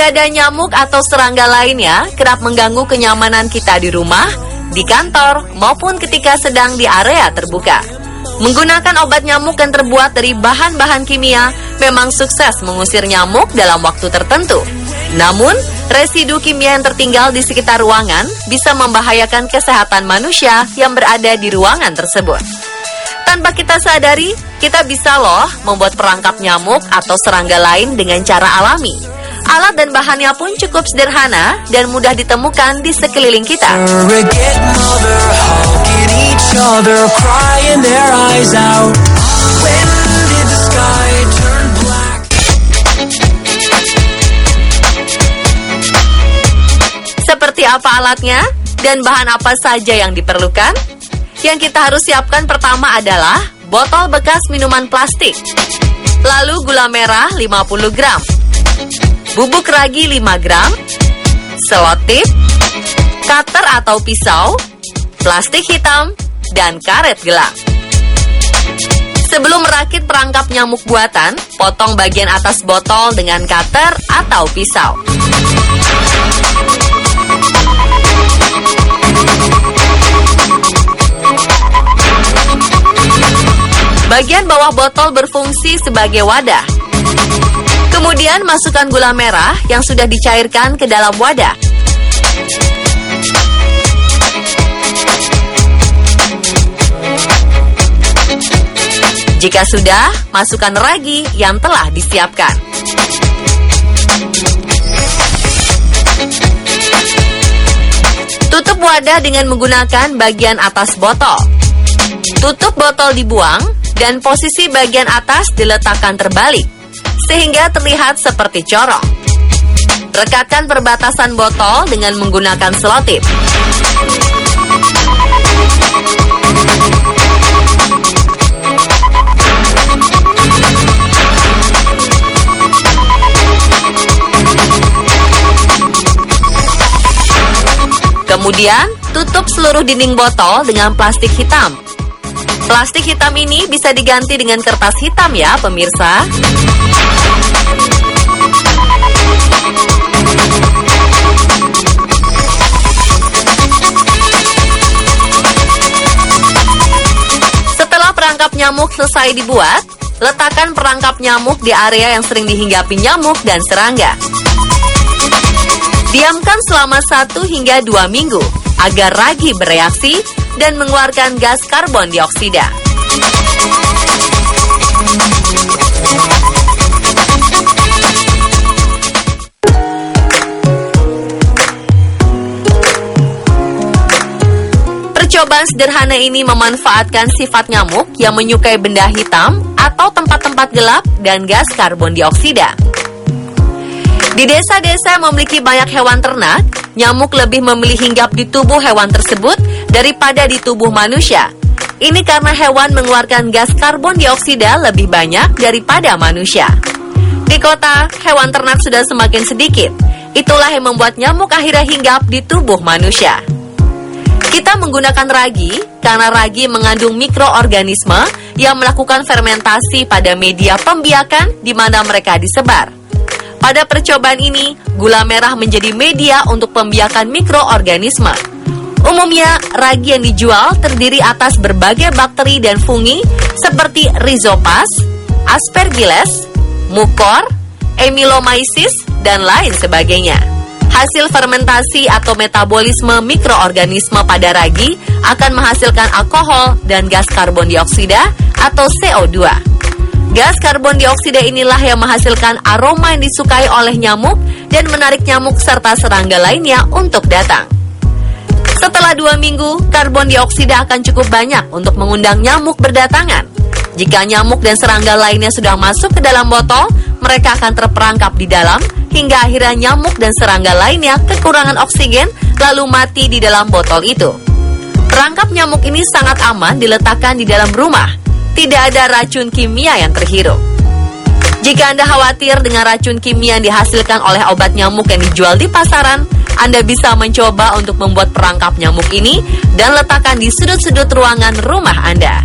Jika ada nyamuk atau serangga lainnya kerap mengganggu kenyamanan kita di rumah, di kantor, maupun ketika sedang di area terbuka. Menggunakan obat nyamuk yang terbuat dari bahan-bahan kimia memang sukses mengusir nyamuk dalam waktu tertentu. Namun, residu kimia yang tertinggal di sekitar ruangan bisa membahayakan kesehatan manusia yang berada di ruangan tersebut. Tanpa kita sadari, kita bisa loh membuat perangkap nyamuk atau serangga lain dengan cara alami. Alat dan bahannya pun cukup sederhana dan mudah ditemukan di sekeliling kita. Seperti apa alatnya dan bahan apa saja yang diperlukan? Yang kita harus siapkan pertama adalah botol bekas minuman plastik, lalu gula merah 50 gram, bubuk ragi 5 gram, selotip, cutter atau pisau, plastik hitam, dan karet gelang. Sebelum merakit perangkap nyamuk buatan, potong bagian atas botol dengan cutter atau pisau. Bagian bawah botol berfungsi sebagai wadah. Kemudian masukkan gula merah yang sudah dicairkan ke dalam wadah. Jika sudah, masukkan ragi yang telah disiapkan. Tutup wadah dengan menggunakan bagian atas botol. Tutup botol dibuang dan posisi bagian atas diletakkan terbalik, sehingga terlihat seperti corong. Rekatkan perbatasan botol dengan menggunakan selotip. Kemudian, tutup seluruh dinding botol dengan plastik hitam. Plastik hitam ini bisa diganti dengan kertas hitam ya, pemirsa. Setelah perangkap nyamuk selesai dibuat, letakkan perangkap nyamuk di area yang sering dihinggapi nyamuk dan serangga. Diamkan selama 1 hingga 2 minggu agar ragi bereaksi dan mengeluarkan gas karbon dioksida. Percobaan sederhana ini memanfaatkan sifat nyamuk yang menyukai benda hitam atau tempat-tempat gelap dan gas karbon dioksida. Di desa-desa yang memiliki banyak hewan ternak, nyamuk lebih memilih hinggap di tubuh hewan tersebut daripada di tubuh manusia. Ini karena hewan mengeluarkan gas karbon dioksida lebih banyak daripada manusia. Di kota, hewan ternak sudah semakin sedikit. Itulah yang membuat nyamuk akhirnya hinggap di tubuh manusia. Kita menggunakan ragi karena ragi mengandung mikroorganisme yang melakukan fermentasi pada media pembiakan di mana mereka disebar. Pada percobaan ini, gula merah menjadi media untuk pembiakan mikroorganisme. Umumnya, ragi yang dijual terdiri atas berbagai bakteri dan fungi seperti Rhizopas, Aspergillus, Mucor, Amylomyces, dan lain sebagainya. Hasil fermentasi atau metabolisme mikroorganisme pada ragi akan menghasilkan alkohol dan gas karbon dioksida atau CO2. Gas karbon dioksida inilah yang menghasilkan aroma yang disukai oleh nyamuk dan menarik nyamuk serta serangga lainnya untuk datang. Setelah 2 minggu, karbon dioksida akan cukup banyak untuk mengundang nyamuk berdatangan. Jika nyamuk dan serangga lainnya sudah masuk ke dalam botol, mereka akan terperangkap di dalam hingga akhirnya nyamuk dan serangga lainnya kekurangan oksigen lalu mati di dalam botol itu. Perangkap nyamuk ini sangat aman diletakkan di dalam rumah. Tidak ada racun kimia yang terhirup. Jika Anda khawatir dengan racun kimia yang dihasilkan oleh obat nyamuk yang dijual di pasaran, Anda bisa mencoba untuk membuat perangkap nyamuk ini dan letakkan di sudut-sudut ruangan rumah Anda.